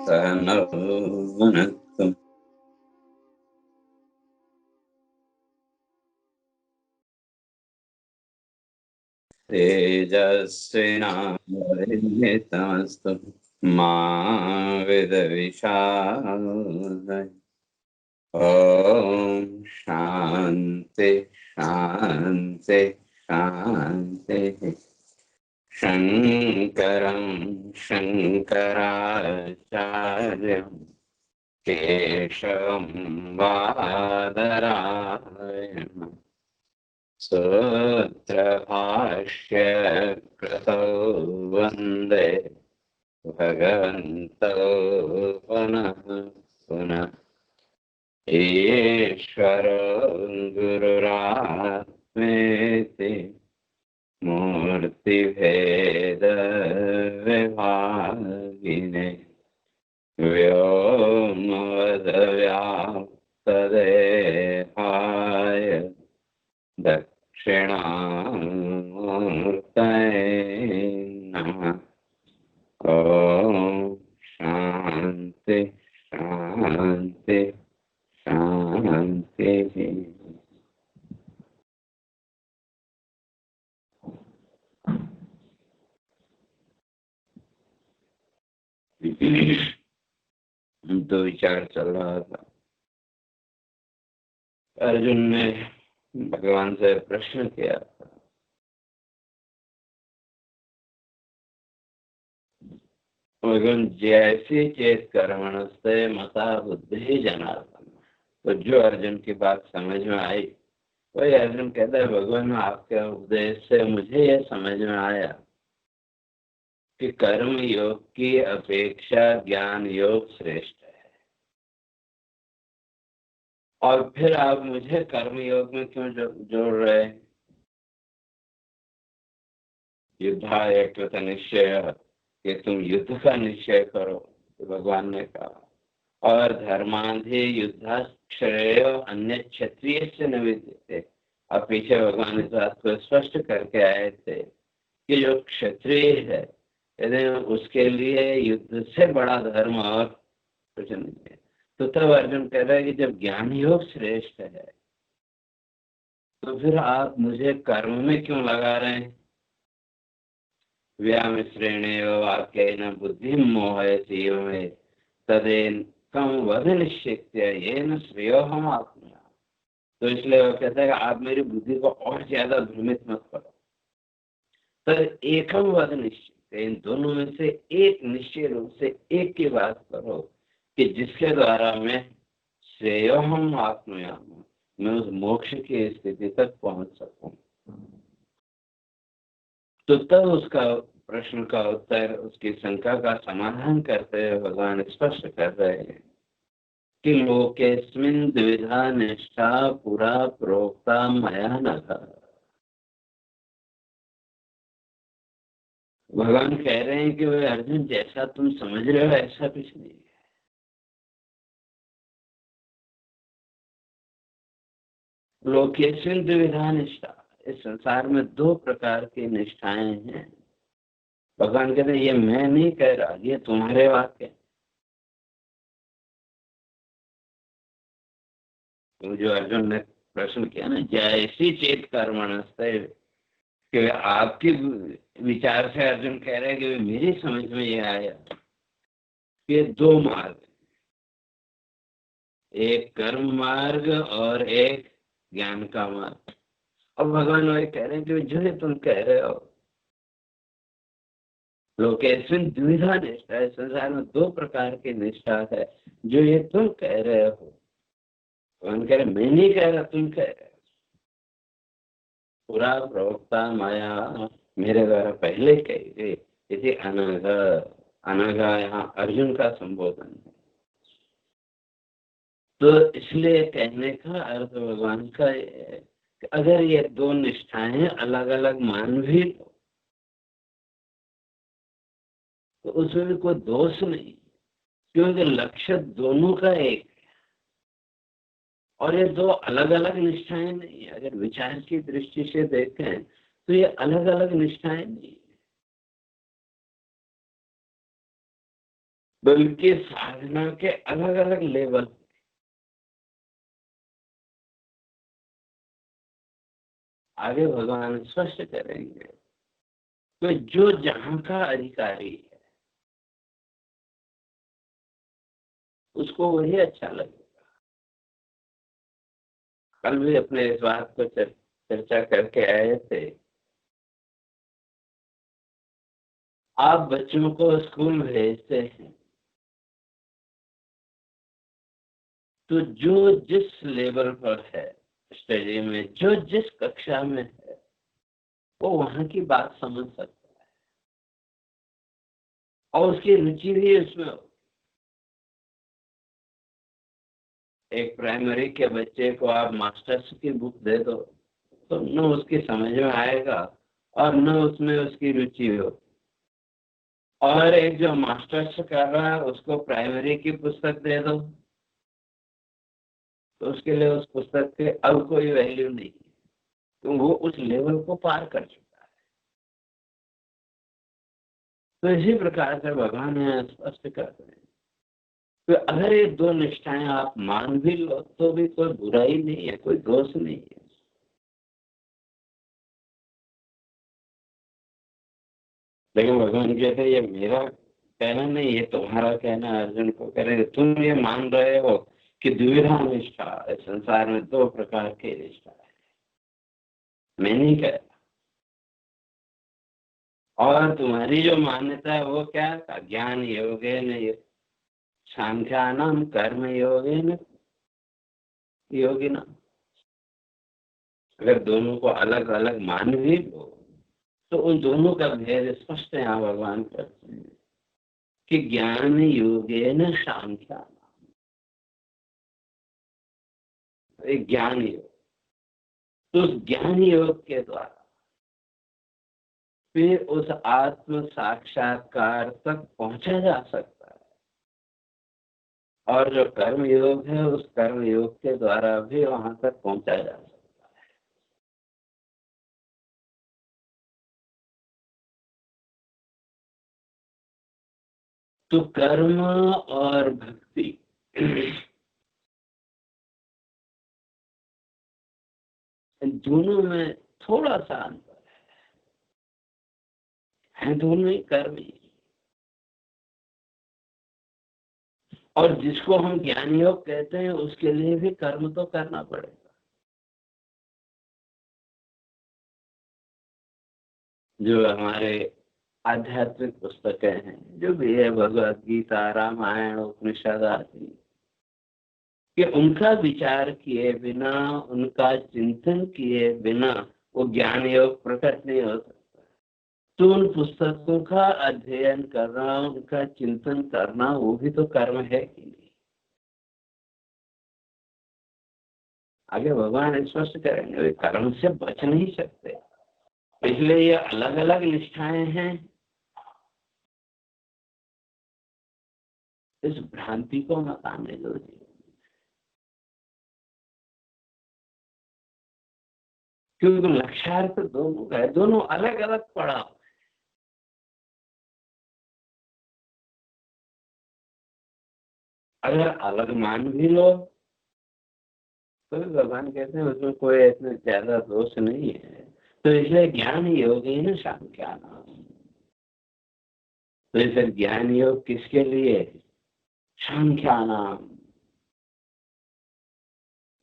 सहनौ भुनक्तु तेजस्विनावधीतमस्तु मा विद्विषावहै। ॐ शान्ति शान्ति शान्तिः। शङ्करं शङ्कराचार्यं केशवं बादरायणम् सूत्रभाष्य कृतौ वन्दे भगवन्तौ पुनः पुनः। ईश्वरो गुरुरात्मेति मूर्तिभेदविभागिने व्योमवद्व्याप्तदेहाय दक्षिणामूर्तये नमः। ॐ शान्ति शान्ति शान्तिः। तो विचार चल रहा था। अर्जुन ने भगवान से प्रश्न किया था, भगवान जैसी चेत कर्मणस्ते मता बुद्धि जनार्दन। तो जो अर्जुन की बात समझ में आई वही अर्जुन कहता है, भगवान आपके उपदेश से मुझे यह समझ में आया कि कर्म योग की अपेक्षा ज्ञान योग श्रेष्ठ है। और फिर आप मुझे कर्म योग में क्यों जोड़ रहे हैं? युद्धाय कृत निश्चय, कि तुम युद्ध का निश्चय करो, तो भगवान ने कहा। और धर्मांधे युद्धा श्रेय अन्य क्षत्रिय से न विद्यते। अब पीछे भगवान इस बात को स्पष्ट करके आए थे कि जो क्षत्रिय है यदि उसके लिए युद्ध से बड़ा धर्म और कुछ नहीं है। तो तब अर्जुन कह रहा है कि जब ज्ञान योग श्रेष्ठ है तो फिर आप मुझे कर्म में क्यों लगा रहे हैं? व्यामिश्रेणेव वाक्येन बुद्धिं मोहयति मे तदेकं वद निश्चित्य येन श्रेयोऽहम् आप्नुयाम्। तो इसलिए वो कहता है कि आप मेरी बुद्धि को और ज्यादा भ्रमित मत करो। तद एकम वद निश्चित्य, इन दोनों में से एक निश्चय रूप से एक की बात करो कि जिसके द्वारा मैं श्रेयोऽहम् आप्नुयाम्, मैं उस मोक्ष की स्थिति तक पहुंच सकूं। तो तब उसका प्रश्न का उत्तर, उसकी शंका का समाधान करते हुए भगवान स्पष्ट कर रहे हैं कि लोकेस्मिन् द्विधा निष्ठा पुरा प्रोक्ता मया नघ। भगवान कह रहे हैं कि वह अर्जुन जैसा तुम समझ रहे हो ऐसा कुछ नहीं है। लोकेस्मिन् द्विधा निष्ठा, इस संसार में दो प्रकार की निष्ठाएं हैं। भगवान कहते हैं ये मैं नहीं कह रहा, ये तुम्हारे वाक्य। तो जो अर्जुन ने प्रश्न किया ना, जैसी चेत कर्मणस्ते, कि आपके विचार से अर्जुन कह रहे हैं कि मेरी समझ में ये आया कि दो मार्ग, एक कर्म मार्ग और एक ज्ञान का मार्ग। अब भगवान वही कह रहे हैं कि जो ये तुम कह रहे हो, लोकेस्मिन् द्विधा निष्ठा, इस संसार में दो प्रकार की निष्ठा है, जो ये तुम कह रहे हो। भगवान कह रहे मैं नहीं कह रहा, तुम कह रहे हो। पूरा प्रवक्ता माया, मेरे द्वारा पहले कही गई। इसे अनघ, अनघ यहाँ अर्जुन का संबोधन है। तो इसलिए कहने का अर्थ भगवान का कि अगर ये दो निष्ठाएं अलग अलग मान भी लो तो उसमें भी कोई दोष नहीं, क्योंकि लक्ष्य दोनों का एक है और ये दो अलग अलग निष्ठाएं नहीं। अगर विचार की दृष्टि से देखें तो ये अलग अलग निष्ठाएं नहीं। बल्कि साधना के अलग अलग लेवल आगे भगवान स्पष्ट करेंगे। तो जो जहां का अधिकारी है उसको वही अच्छा लगेगा। कल भी अपने इस बात को चर्चा करके आए थे। आप बच्चों को स्कूल भेजते हैं तो जो जिस लेवल पर है, स्टडी में जो जिस कक्षा में है, वो वहां की बात समझ सकता है और उसकी रुचि भी उसमें हो। एक प्राइमरी के बच्चे को आप मास्टर्स की बुक दे दो तो न उसकी समझ में आएगा और न उसमें उसकी रुचि हो। और एक जो मास्टर्स कर रहा है उसको प्राइमरी की पुस्तक दे दो तो उसके लिए उस पुस्तक के अब कोई वैल्यू नहीं है, तो वो उस लेवल को पार कर चुका है। तो इसी प्रकार से भगवान यहाँ स्पष्ट करते हैं। तो अगर ये दो निष्ठाएं आप मान भी लो तो भी कोई बुराई नहीं है, कोई दोष नहीं है। लेकिन भगवान कहते हैं ये मेरा कहना नहीं, ये तुम्हारा कहना है। अर्जुन को कह रहे तुम ये मान रहे हो कि द्विधा निष्ठा, इस संसार में दो प्रकार की निष्ठा है, मैं नहीं कह रहा। और तुम्हारी जो मान्यता है वो क्या है? ज्ञान योगेन सांख्यानाम कर्म योगेन योगिना। अगर दोनों को अलग अलग मान भी लो तो उन दोनों का भेद स्पष्ट यहाँ भगवान करते हैं कि ज्ञान योगेन सांख्यानाम, एक ज्ञान योग, तो उस ज्ञान योग के द्वारा फिर उस आत्म साक्षात्कार तक पहुंचा जा सकता है। और जो कर्म योग है उस कर्म योग के द्वारा भी वहां तक पहुंचा जा सकता है। तो कर्म और भक्ति इन दोनों में थोड़ा सा अंतर है, दोनों ही कर्म ही। और जिसको हम ज्ञान योग कहते हैं उसके लिए भी कर्म तो करना पड़ेगा। जो हमारे आध्यात्मिक पुस्तकें हैं, जो भी है भगवत गीता, रामायण, उपनिषद आदि, कि उनका विचार किए बिना, उनका चिंतन किए बिना वो ज्ञान योग प्रकट नहीं हो सकता। तो उन पुस्तकों का अध्ययन करना, उनका चिंतन करना, वो भी तो कर्म है कि नहीं? आगे भगवान स्पष्ट करेंगे वे कर्म से बच नहीं सकते। इसलिए ये अलग अलग निष्ठाएं हैं। इस भ्रांति को मत आने दो जी, क्योंकि लक्ष्यार्थ दोनों का है, दोनों अलग अलग पड़ा। अगर अलग मान भी लो तो भी भगवान कहते हैं उसमें कोई इतना ज्यादा दोष नहीं है। तो इसलिए ज्ञान योग है ना सांख्या नाम। तो इसे ज्ञान योग किसके लिए? सांख्या नाम।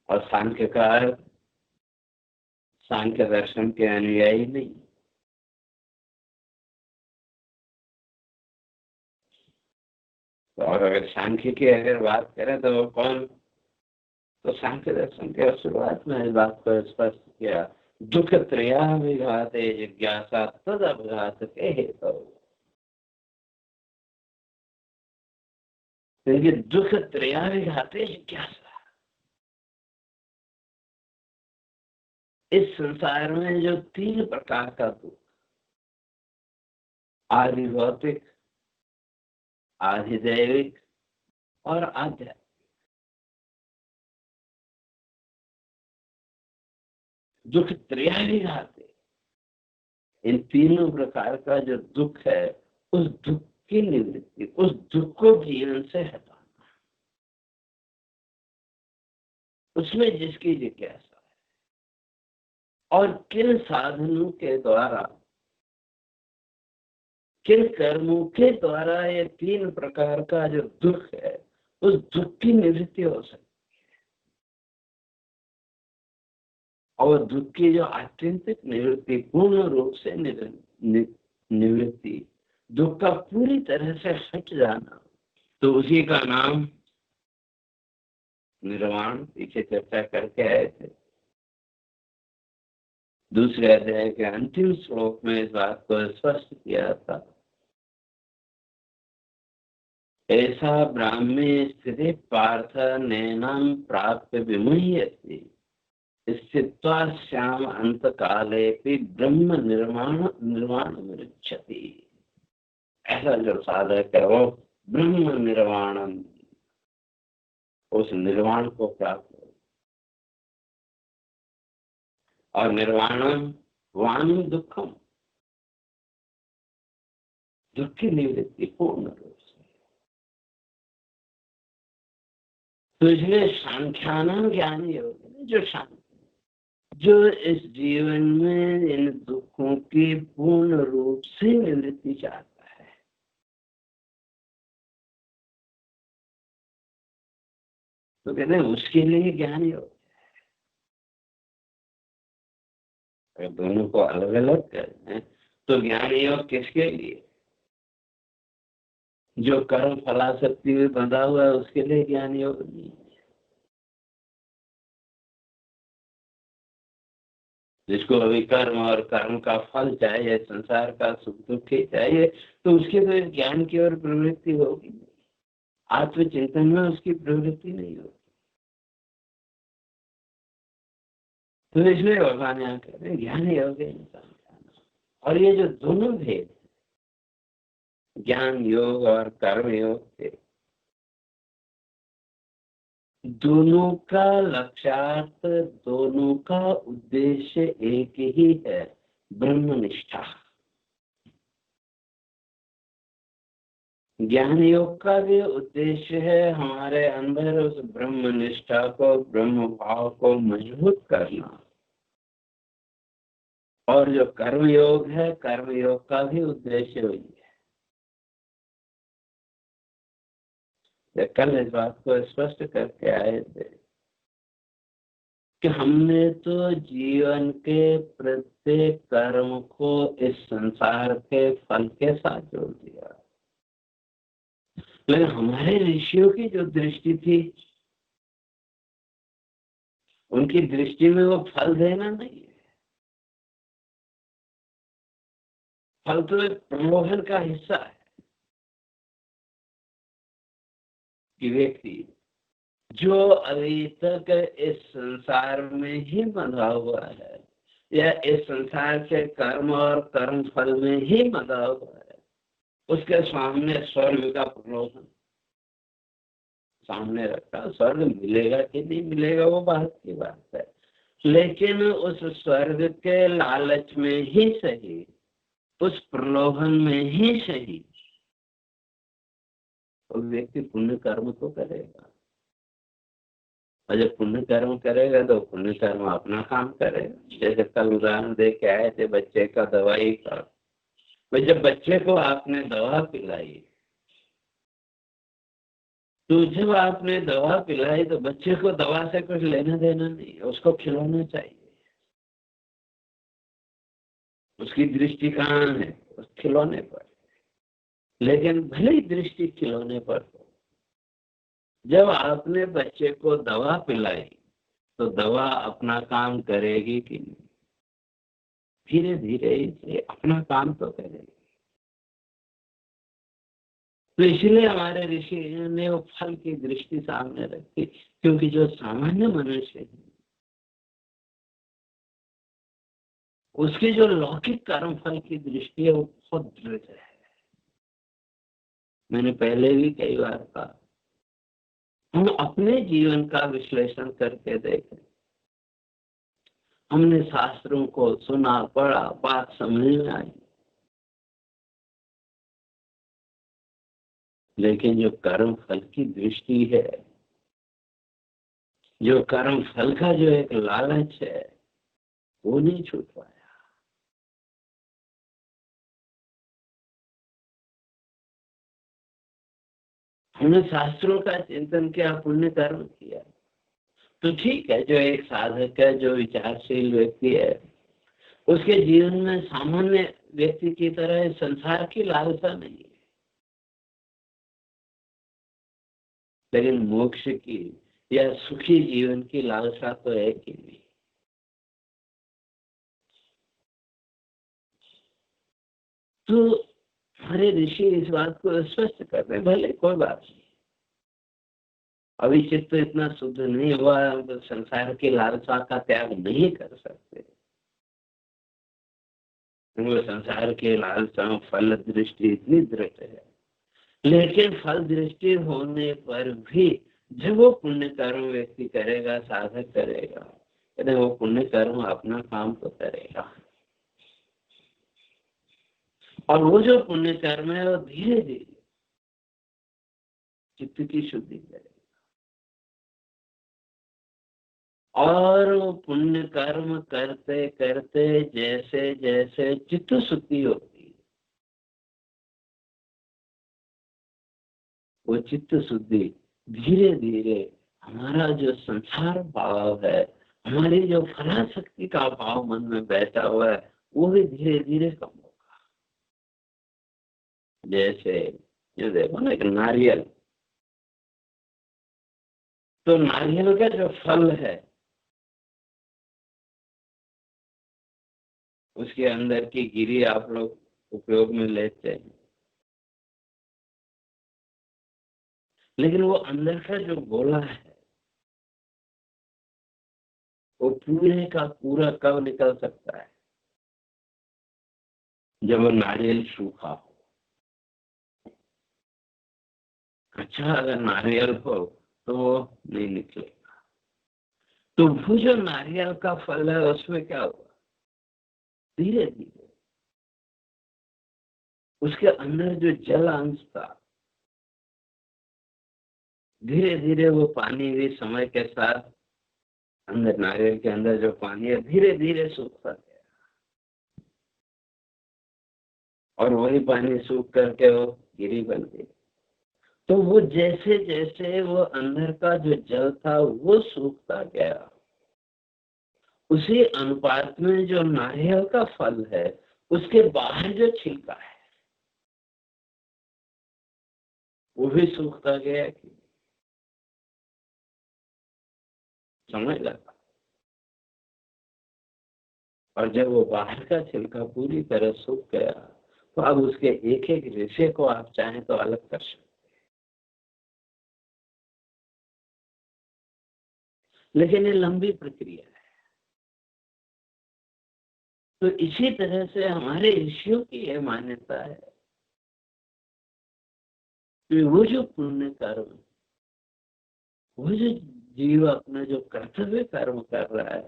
और सांख्य का अर्थ सांख्य दर्शन के अनुयायी नहीं। तो और अगर सांख्य की अगर बात करें तो वो कौन? तो सांख्य दर्शन के शुरुआत में इस बात को स्पष्ट किया, दुख त्रया विघाते जिज्ञासा तद अपघात के हेतु। क्योंकि दुख त्रया विघाते जिज्ञासा, इस संसार में जो तीन प्रकार का दुख, आदि भौतिक, आदि दैविक और आध्यात्मिक, दुख त्रया विघाते, इन तीनों प्रकार का जो दुख है उस दुख की निवृत्ति, उस दुख को जीवन से हटाना, उसमें जिसकी जिज्ञासा है। और किन साधनों के द्वारा, किन कर्मों के द्वारा ये तीन प्रकार का जो दुख है, उस दुख की निवृत्ति हो सकती है। और दुख की जो आत्यंतिक निवृत्ति, पूर्ण रूप से निवृत्ति, दुख का पूरी तरह से हट जाना, तो उसी का नाम निर्वाण। पीछे चर्चा करके आए थे, दूसरे अध्याय के अंतिम श्लोक में इस बात को स्पष्ट किया था। ऐसा ब्राह्मे स्थिति पार्थ नैनम प्राप्य विमुह्यते स्थित्वा श्याम अंत काले ब्रह्म निर्वाण मृच्छति। ऐसा जो साधक है वो ब्रह्म निर्वाण, उस निर्वाण को प्राप्त हो। और निर्वाणम वाणी दुखम, दुख की निवृत्ति पूर्ण रूप से। तो इसलिए सांख्यानाम ज्ञान योग, जो शांति, जो इस जीवन में इन दुखों की पूर्ण रूप से निवृत्ति चाहता है, तो कहते हैं उसके लिए ज्ञान योग। अगर दोनों को अलग अलग करें तो ज्ञान योग किसके लिए? जो कर्म फलाशक्ति में बंधा हुआ है उसके लिए ज्ञान योग नहीं। जिसको अभी कर्म और कर्म का फल चाहिए, संसार का सुख दुख ही चाहिए, तो उसके तो ज्ञान की ओर प्रवृत्ति होगी, आत्मचिंतन में उसकी प्रवृत्ति नहीं होगी। तो इसलिए भगवान यहाँ कहते हैं ज्ञान योग इंसान। और ये जो दोनों भेद, ज्ञान योग और कर्म योग के, दोनों का लक्ष्यार्थ, दोनों का उद्देश्य एक ही है, ब्रह्मनिष्ठा। ज्ञान योग का भी उद्देश्य है हमारे अंदर उस ब्रह्मनिष्ठा को, ब्रह्म भाव को मजबूत करना। और जो कर्म योग है, कर्म योग का भी उद्देश्य वही है। कल इस बात को स्पष्ट करके आए थे कि हमने तो जीवन के प्रत्येक कर्म को इस संसार के फल के साथ जोड़ दिया, लेकिन हमारे ऋषियों की जो दृष्टि थी, उनकी दृष्टि में वो फल देना नहीं है। फल तो एक प्रलोभन का हिस्सा है कि व्यक्ति जो अभी तक इस संसार में ही बंधा हुआ है, या इस संसार के कर्म और कर्म फल में ही बंधा हुआ है, उसके सामने स्वर्ग का प्रलोभन सामने रखा। स्वर्ग मिलेगा कि नहीं मिलेगा वो बात की बात है, लेकिन उस स्वर्ग के लालच में ही सही, उस प्रलोभन में ही सही, वो व्यक्ति पुण्य कर्म तो करेगा। और जब पुण्य कर्म करेगा तो पुण्य कर्म अपना काम करेगा। जैसे कल उदाहरण दे के आए थे बच्चे का दवाई का, भाई जब बच्चे को आपने दवा पिलाई, तो जब आपने दवा पिलाई तो बच्चे को दवा से कुछ लेना देना नहीं, उसको खिलौना चाहिए। उसकी दृष्टि कहाँ है? उस खिलौने पर। लेकिन भले ही दृष्टि खिलौने पर हो, जब आपने बच्चे को दवा पिलाई तो दवा अपना काम करेगी कि नहीं? धीरे धीरे इसे अपना काम तो करेगी। तो इसलिए हमारे ऋषि ने वो फल की दृष्टि सामने रखी, क्योंकि जो सामान्य मनुष्य है उसकी जो लौकिक कर्म फल की दृष्टि है वो बहुत दृढ़ है। मैंने पहले भी कई बार कहा, हम अपने जीवन का विश्लेषण करके देखें। हमने शास्त्रों को सुना, पढ़ा, बात समझ में आई, लेकिन जो कर्म फल की दृष्टि है, जो कर्म फल का जो एक लालच है, वो नहीं छूट पाया। हमने शास्त्रों का चिंतन किया, पुण्य कर्म किया, तो ठीक है। जो एक साधक है, जो विचारशील व्यक्ति है, उसके जीवन में सामान्य व्यक्ति की तरह संसार की लालसा नहीं है, लेकिन मोक्ष की या सुखी जीवन की लालसा तो है कि नहीं। तो हमारे ऋषि इस बात को स्पष्ट करते हैं, भले कोई बात नहीं, अभी चित्त इतना शुद्ध नहीं हुआ, हम तो संसार की लालसा का त्याग नहीं कर सकते। वो संसार के लालसा फल दृष्टि इतनी दृढ़ है, लेकिन फल दृष्टि होने पर भी जब वो पुण्य कर्म व्यक्ति करेगा, साधक करेगा, यदि वो पुण्य कर्म अपना काम तो करेगा, और वो जो पुण्य कर्म है वो धीरे धीरे चित्त की शुद्धि करेगा। और वो पुण्य कर्म करते करते जैसे जैसे चित्त शुद्धि होती है, वो चित्त शुद्धि धीरे धीरे हमारा जो संसार भाव है, हमारी जो फलाशक्ति का भाव मन में बैठा हुआ है, वो भी धीरे धीरे कम होगा। जैसे ये देखो ना, एक नारियल, तो नारियल का जो फल है, उसके अंदर की गिरी आप लोग उपयोग में लेते हैं, लेकिन वो अंदर का जो गोला है, वो पूरे का पूरा कब निकल सकता है? जब वो नारियल सूखा हो। अच्छा, अगर नारियल हो तो वो नहीं निकलेगा। तो वो जो नारियल का फल है, उसमें क्या हुआ? धीरे धीरे उसके अंदर जो जल अंश था, धीरे धीरे वो पानी भी समय के साथ अंदर, नारियल के अंदर जो पानी है, धीरे धीरे सूखता गया, और वही पानी सूख करके वो गिरी बन गई। तो वो जैसे जैसे वो अंदर का जो जल था वो सूखता गया, उसी अनुपात में जो नारियल का फल है, उसके बाहर जो छिलका है, वो भी सूखता गया। कि समझ लगा? और जब वो बाहर का छिलका पूरी तरह सूख गया, तो अब उसके एक एक रेशे को आप चाहें तो अलग कर सकते, लेकिन ये लंबी प्रक्रिया है। तो इसी तरह से हमारे ऋषियों की यह मान्यता है कि वो जो पुण्य कर्म, वो जो जीव अपना जो कर्तव्य कर्म कर रहा है,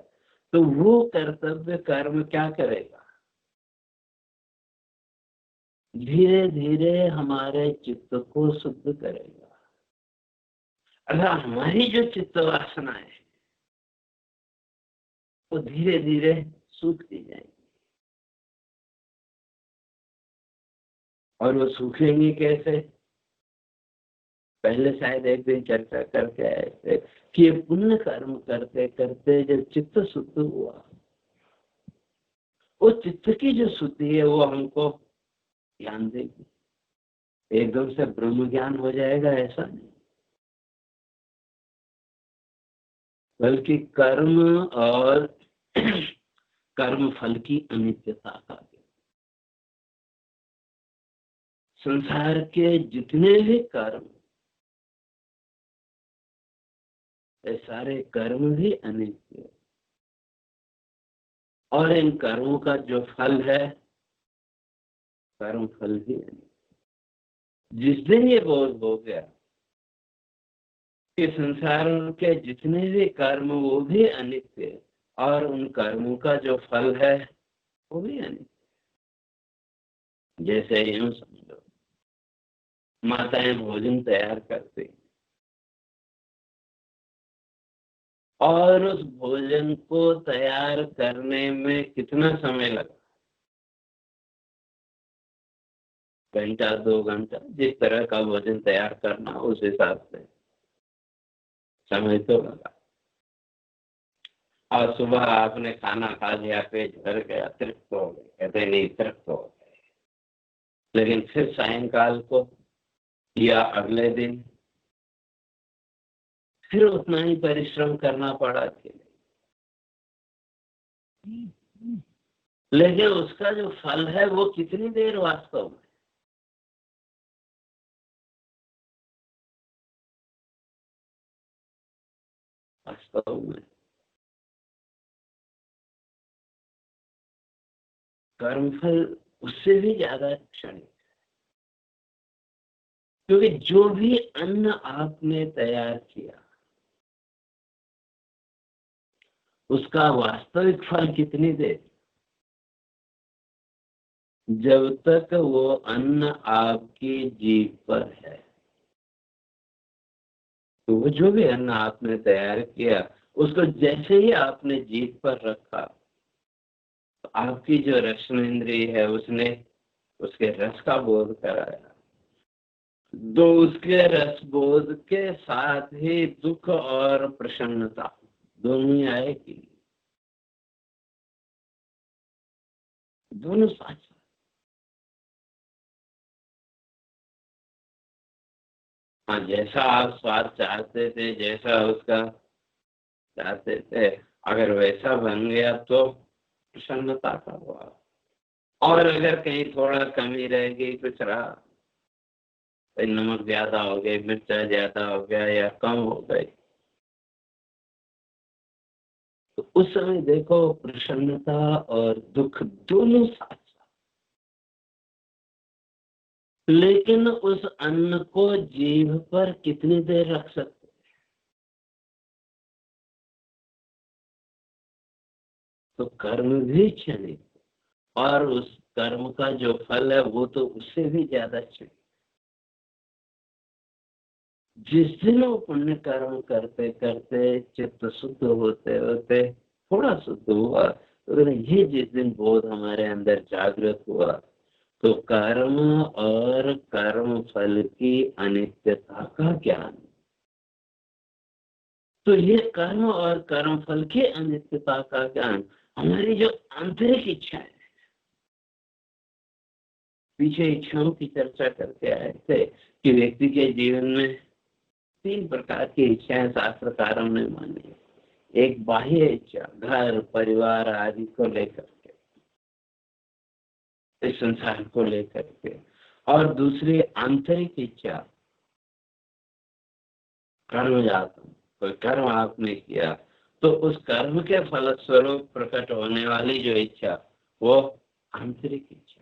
तो वो कर्तव्य कर्म क्या करेगा? धीरे धीरे हमारे चित्त को शुद्ध करेगा। अगर हमारी जो चित्त वासना है, वो धीरे धीरे सूखती जाएगी, और वो सूखेंगी कैसे? पहले शायद एक दिन चर्चा करके आए थे कि ये पुण्य कर्म करते करते जब चित्त शुद्ध हुआ, वो चित्त की जो शुद्धि है वो हमको ज्ञान देगी। एकदम से ब्रह्म ज्ञान हो जाएगा ऐसा नहीं, बल्कि कर्म और कर्म फल की अनित्यता का, संसार के जितने भी कर्म, ये सारे कर्म भी अनित्य, और इन कर्मों का जो फल है, कर्म फल भी अनित्य। जिस दिन ये बोध हो गया कि संसार के जितने भी कर्म वो भी अनित्य, और उन कर्मों का जो फल है वो भी अनित्य, जैसे यूं समझो माताएं भोजन तैयार करती और उस भोजन को तैयार करने में कितना समय लगा, घंटा 2 घंटा, जिस तरह का भोजन तैयार करना उस हिसाब से समय तो लगा। और सुबह आपने खाना खा लिया, पेट भर गया, तृप्त हो गए, कहते नहीं तृप्त हो गए, लेकिन फिर सायंकाल को या अगले दिन फिर उतना ही परिश्रम करना पड़ा के लिए, लेकिन उसका जो फल है वो कितनी देर वास्तव में, वास्तव में कर्मफल उससे भी ज्यादा क्षणिक, क्योंकि जो भी अन्न आपने तैयार किया उसका वास्तविक फल कितनी देर, जब तक वो अन्न आपकी जीभ पर है। तो वो जो भी अन्न आपने तैयार किया उसको जैसे ही आपने जीभ पर रखा, तो आपकी जो रसन इंद्रिय है उसने उसके रस का बोध कराया, तो उसके रस बोध के साथ ही दुख और प्रसन्नता दोनों ही आएगी, दोनों साथ। हाँ, जैसा आप स्वाद चाहते थे, जैसा उसका चाहते थे, अगर वैसा बन गया तो प्रसन्नता का हुआ, और अगर कहीं थोड़ा कमी रह गई, कुछ रहा, नमक ज्यादा हो गई, मिर्चा ज्यादा हो गया या कम हो गई, तो उस समय देखो प्रसन्नता और दुख दोनों साथ। लेकिन उस अन्न को जीभ पर कितनी देर रख सकते, तो कर्म भी क्षणिक, और उस कर्म का जो फल है वो तो उससे भी ज्यादा क्षणिक। जिस दिन वो पुण्य कर्म करते करते चित्त शुद्ध होते होते थोड़ा शुद्ध हुआ, तो ये जिस दिन बोध हमारे अंदर जागृत हुआ, तो कर्म और कर्म फल की अनित्यता का ज्ञान, तो ये कर्म और कर्म फल की अनित्यता का ज्ञान हमारी जो आंतरिक इच्छा है, पीछे इच्छाओं की चर्चा करके आए थे कि व्यक्ति के जीवन में 3 प्रकार की इच्छाएं शास्त्रकारों ने मानी। एक बाह्य इच्छा, घर परिवार आदि को लेकर के, इस संसार को लेकर के, और दूसरी आंतरिक इच्छा, कर्म जातम, कोई कर्म आपने किया तो उस कर्म के फलस्वरूप प्रकट होने वाली जो इच्छा वो आंतरिक इच्छा,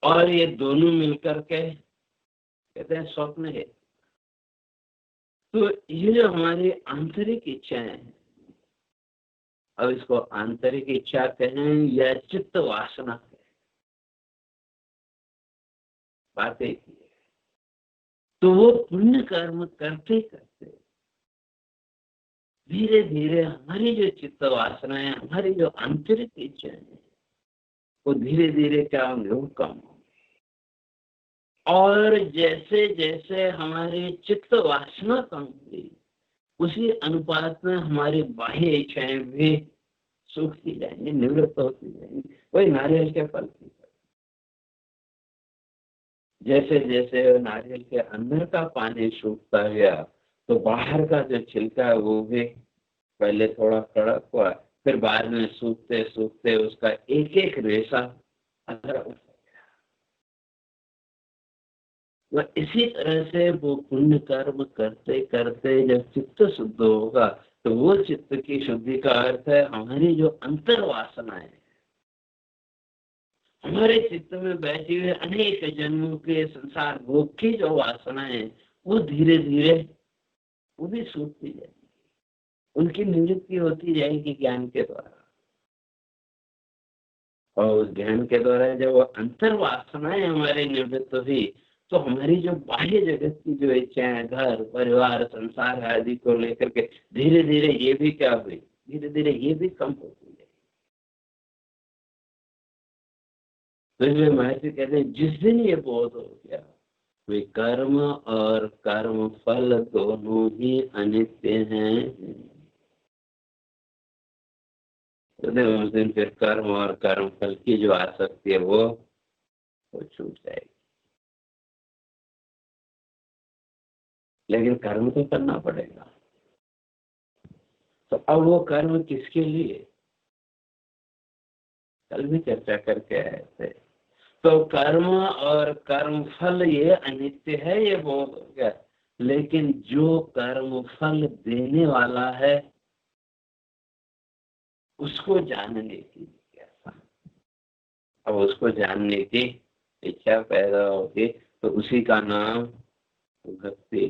और ये दोनों मिलकर के कहते हैं स्वप्न है। तो ये जो हमारी आंतरिक इच्छाएं हैं, अब इसको आंतरिक इच्छा कहें या चित्त वासना कहें, बातें की, तो वो पुण्य कर्म करते करते धीरे धीरे हमारी जो चित्त वासना है, हमारी जो आंतरिक इच्छा है, वो धीरे धीरे क्या होंगे, वो कम होंगे। और जैसे जैसे हमारी चित्त वासना कम होगी, उसी अनुपात में हमारी बाह्य इच्छाएं भी सूखती जाएंगी, निवृत्त होती जाएंगी। वही नारियल के फल की, जैसे जैसे नारियल के अंदर का पानी सूखता गया, तो बाहर का जो छिलका है वो भी पहले थोड़ा कड़क हुआ, फिर बाद में सूखते सूखते उसका एक एक रेशा अंदर उठ गया। वह इसी तरह से वो पुण्य कर्म करते करते जब चित्त शुद्ध होगा, तो वो चित्त की शुद्धि का अर्थ है हमारी जो अंतर वासनाएं, हमारे चित्त में बैठी हुए अनेक जन्मों के संसार भोग की जो वासनाएं, वो धीरे धीरे वो भी सूखती जाएगी, उनकी निवृत्ति होती जाएगी ज्ञान के द्वारा। और उस ज्ञान के द्वारा जब वो अंतर वासनाएं हमारी निवृत्त हुई, तो हमारी जो बाह्य जगत की जो इच्छाएं, घर परिवार संसार आदि को लेकर के धीरे धीरे ये भी क्या हुई, धीरे धीरे ये भी कम होती है। तो इसलिए महर्षि कहते हैं जिस दिन ये बोध हो गया वे कर्म और कर्म फल दोनों ही अनित्य हैं, तो उस दिन फिर कर्म और कर्म फल की जो आसक्ति है वो छूट जाएगी। लेकिन कर्म तो करना पड़ेगा। तो अब वो कर्म किसके लिए, कल भी चर्चा करके आए थे। तो कर्म और कर्म फल ये अनित्य है, ये बोध हो गया। लेकिन जो कर्म फल देने वाला है उसको जानने की जिज्ञासा, अब उसको जानने की इच्छा पैदा होती तो उसी का नाम भक्ति।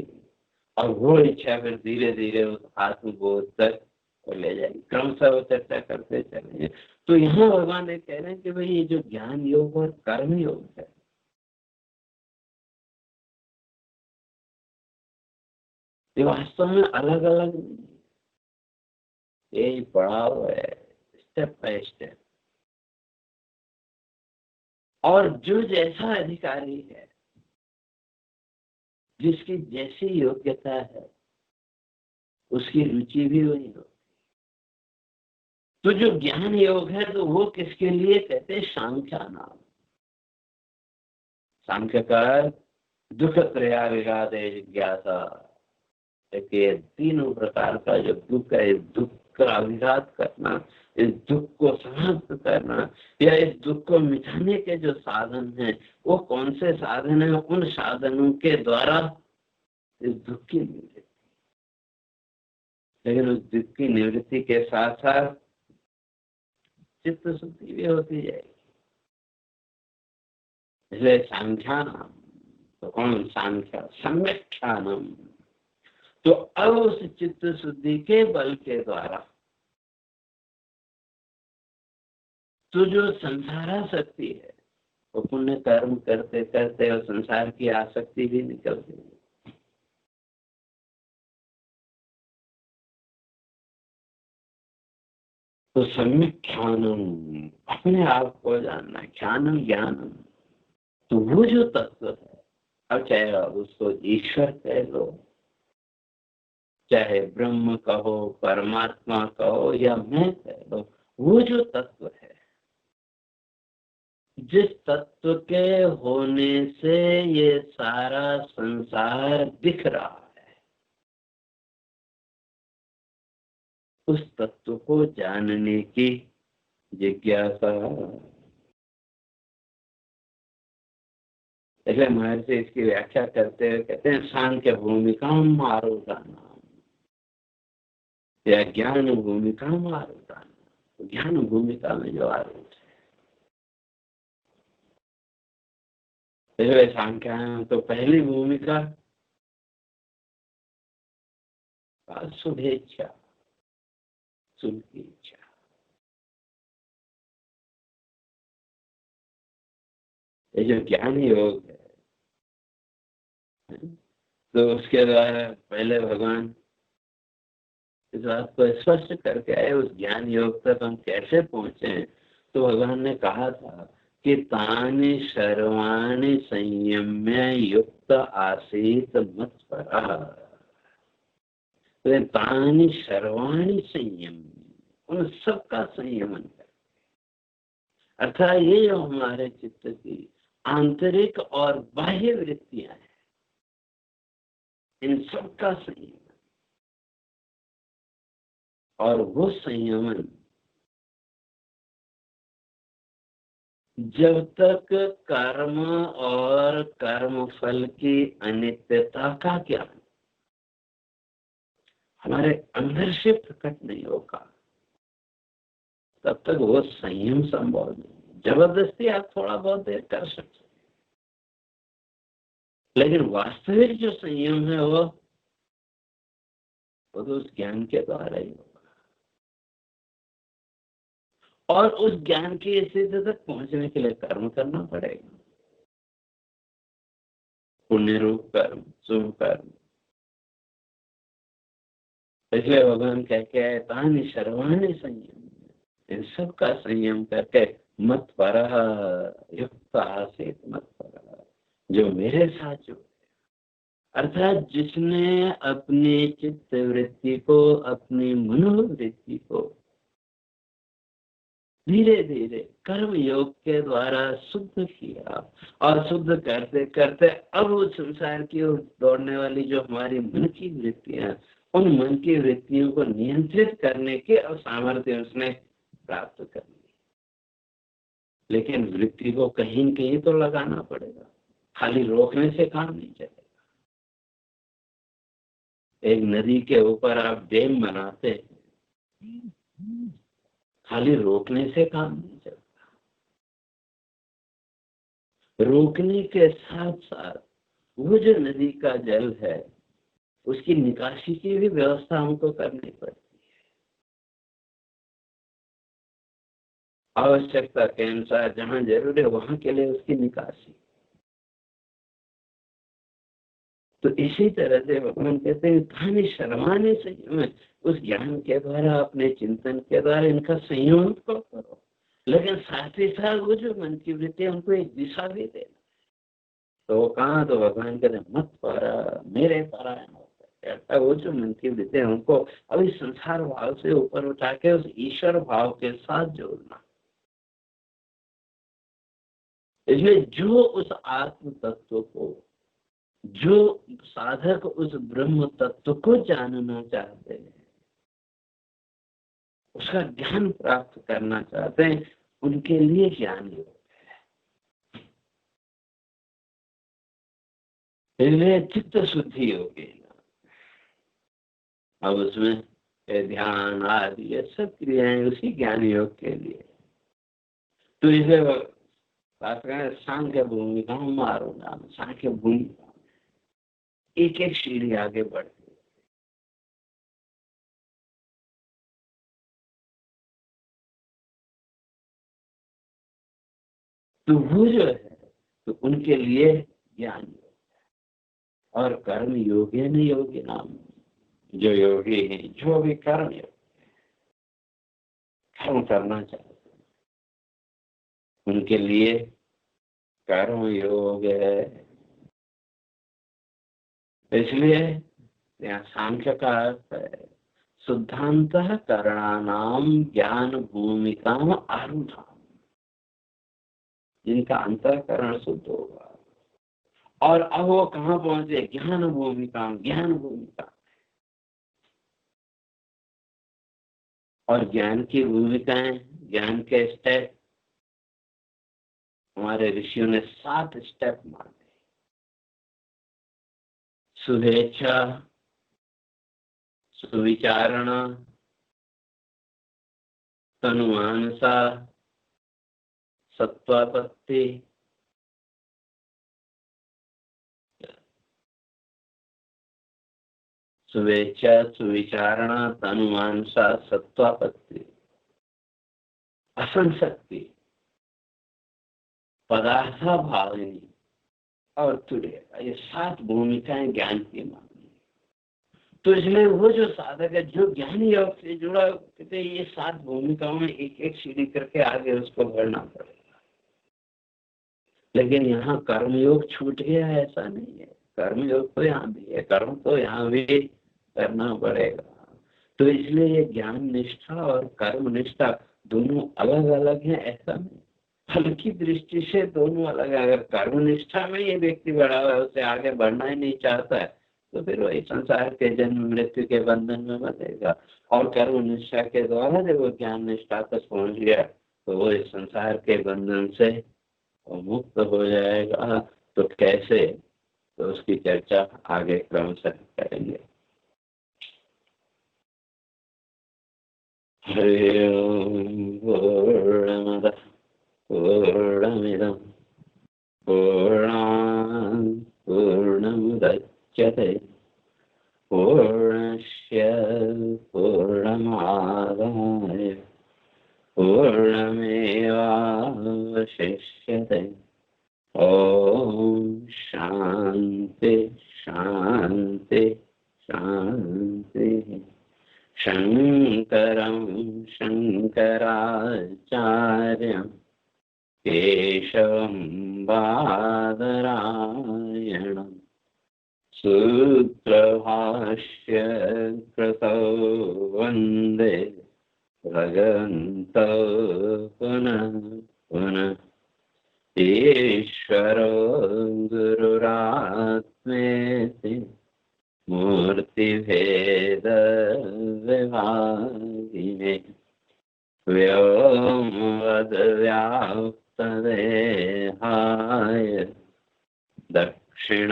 और वो इच्छा फिर धीरे धीरे उस आत्मबोध तक ले जाएगी। क्रमशः वो चर्चा करते चलेंगे। तो यहाँ भगवान ये कह रहे हैं कि भाई ये जो ज्ञान योग और कर्म योग है, ये वास्तव में अलग अलग ये पड़ाव है, स्टेप बाय स्टेप। और जो जैसा अधिकारी है, जिसकी जैसी योग्यता है, उसकी रुचि भी वही हो। तो जो ज्ञान योग है तो वो किसके लिए कहते हैं, सांख्या नाम। सांख्य का दुख त्रया विराधे जिज्ञासा, देखिए तीनों प्रकार का जो दुख है, इस दुख का विराध करना, इस दुख को समाप्त करना, या इस दुख को मिटाने के जो साधन हैं वो कौन से साधन हैं, उन साधनों के द्वारा इस दुख की निवृत्ति। लेकिन उस दुख की निवृत्ति के साथ साथ चित्त शुद्धि भी होती जाएगी। इसलिए सांख्यानाम, तो कौन सांख्या, सम्यक्षानम। तो अब उस चित्त शुद्धि के बल के द्वारा तो जो संसारासक्ति है वो पुण्य कर्म करते करते और संसार की आसक्ति भी निकल गई। तो सम्यक ज्ञानम, अपने आप को जानना, ज्ञानम ज्ञानम। तो वो जो तत्व है, अब चाहे उसको ईश्वर कह लो, चाहे ब्रह्म कहो, परमात्मा कहो, या मैं कह लो, वो जो तत्व है, जिस तत्व के होने से ये सारा संसार दिख रहा है, उस तत्व को जानने की जिज्ञासा। इसलिए महर्षि इसकी व्याख्या करते हुए कहते हैं सांख्य भूमिका आरूढ़ानाम, या ज्ञान भूमिका आरूढ़ानाम। ज्ञान भूमिका में जो आरूढ़ है, सांख्या तो पहली भूमिका शुभेच्छा, शुभ की इच्छा। ये जो ज्ञान योग है, तो उसके द्वारा पहले भगवान इस बात को स्पष्ट करके आए, उस ज्ञान योग तक हम कैसे पहुंचे। तो भगवान ने कहा था कि तानि सर्वाणि संयम्य युक्त आसीत मत्परः। तो तानि सर्वाणि संयम्य, उन सबका संयमन कर, अर्थात ये जो हमारे चित्त की आंतरिक और बाह्य वृत्तियां हैं, इन सबका संयमन। और वो संयमन जब तक कर्म और कर्म फल की अनित्यता का ज्ञान हमारे अंदर से प्रकट नहीं होगा, तब तक वो संयम संभव नहीं। जबरदस्ती आप थोड़ा बहुत देर कर सकते, लेकिन वास्तविक जो संयम है वो तो उस ज्ञान के द्वारा ही होगा। और उस ज्ञान की स्थिति तक पहुंचने के लिए कर्म करना पड़ेगा। पुण्य रूप कर्म, शुभ कर्म। इसलिए भगवान कह के आए तानि सर्वाणि संयम, इन सब का संयम करके मत पर युक्त आसीत मत पर, जो मेरे साथ जो, अर्थात जिसने अपनी चित्त वृत्ति को, अपनी मनोवृत्ति को धीरे धीरे कर्म योग के द्वारा शुद्ध किया, और शुद्ध करते करते अब उस संसार की ओर दौड़ने वाली जो हमारी मन की वृत्तियां, उन मन की वृत्तियों को नियंत्रित करने के अब सामर्थ्य उसने प्राप्त कर ली। लेकिन वृत्ति को कहीं न कहीं तो लगाना पड़ेगा, खाली रोकने से काम नहीं चलेगा। एक नदी के ऊपर आप डैम बनाते हैं, खाली रोकने से काम नहीं चलता, रोकने के साथ साथ वो जो नदी का जल है उसकी निकासी की भी व्यवस्था हमको करनी पड़ती है। आवश्यकता के अनुसार जहाँ जरूर है वहां के लिए उसकी निकासी। तो इसी तरह से भगवान कहते हैं तानि सर्वाणि संयम, उस ज्ञान के द्वारा, अपने चिंतन के द्वारा इनका संयम तो करो, लेकिन साथ ही साथ वो जो मन की वृत्ति है उनको एक दिशा भी देना। तो कहाँ, तो भगवान कहते हैं मत पर, मेरे परायण होता है। वो जो मन की वृत्ति है उनको अभी संसार भाव से ऊपर उठा के उस ईश्वर भाव के साथ जोड़ना। इसलिए जो उस आत्म तत्व को, जो साधक उस ब्रह्म तत्व को जानना चाहते हैं, उसका ज्ञान प्राप्त करना चाहते हैं, उनके लिए ज्ञान योग है। इसलिए चित्त शुद्धि होगी। अब उसमें ध्यान आदि ये सब क्रियाएं उसी ज्ञान योग के लिए। तो इसे बात करें सांख्य भूमिका, मारो नाम सांख्य भूमिका एक एक सीढ़ी आगे बढ़ती। तो वो जो है तो उनके लिए ज्ञान योग और कर्म योगी न योगी नाम, जो योगी है, जो भी कर्म योग कर्म करना चाहते हैं उनके लिए कर्म योग है। इसलिए यहाँ सांख्य का अर्थ है शुद्धांत करणानाम ज्ञान भूमिका आरूढ़, जिनका अंतःकरण शुद्ध होगा। और अब वो कहाँ पहुंचे, ज्ञान भूमिका, ज्ञान भूमिका। और ज्ञान की भूमिकाएं, ज्ञान के स्टेप हमारे ऋषियों ने 7 स्टेप माने। शुभेच्छा, सुविचारण, तनुमानसा, सत्वापत्ति, शुभेच्छा, सुविचारण, तनुमानसा, सत्वापत्ति, असंशक्ति, पदार्थ भावनी और तुर्य, ये 7 भूमिकाएं ज्ञान की मानी। तो इसलिए वो जो साधक है जो ज्ञान योग से जुड़ा, कहते ये 7 भूमिकाओं में एक एक सीढ़ी करके आगे उसको बढ़ना पड़ेगा। लेकिन यहाँ कर्मयोग छूट गया है ऐसा नहीं है, कर्मयोग तो यहाँ भी है, कर्म तो यहाँ भी करना पड़ेगा। तो इसलिए ये ज्ञान निष्ठा और कर्म निष्ठा दोनों अलग अलग हैं ऐसा नहीं, फल की दृष्टि से दोनों अलग है। अगर कर्म निष्ठा में ये व्यक्ति बढ़ा हुआ है, उसे आगे बढ़ना ही नहीं चाहता है, तो फिर वही संसार के जन्म मृत्यु के बंधन में बंधेगा। और कर्म निष्ठा के द्वारा जब वो ज्ञान निष्ठा तक पहुंच गया तो वो इस संसार के बंधन से मुक्त हो जाएगा। तो कैसे, तो उसकी चर्चा आगे क्रमशः करेंगे। हरि ओम। पूर्णमदः पूर्णमिदं पूर्णात् पूर्णमुदच्यते पूर्णस्य पूर्णमादाय पूर्णमेवावशिष्यते। ओम शांति शांति शांति। शंकरं शंकराचार्यं केशवं बादरायणं सूत्रभाष्य कृतौ वन्दे भगवन्तौ पुनः पुनः। ईश्वरो गुरुरात्मेति मूर्तिभेदविभागिने व्योमवद्व्याप्तदेहाय दक्षिणामूर्तये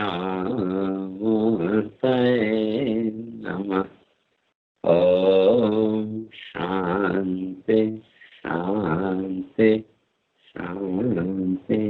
नमः। ॐ शान्ति शान्ति शान्ति।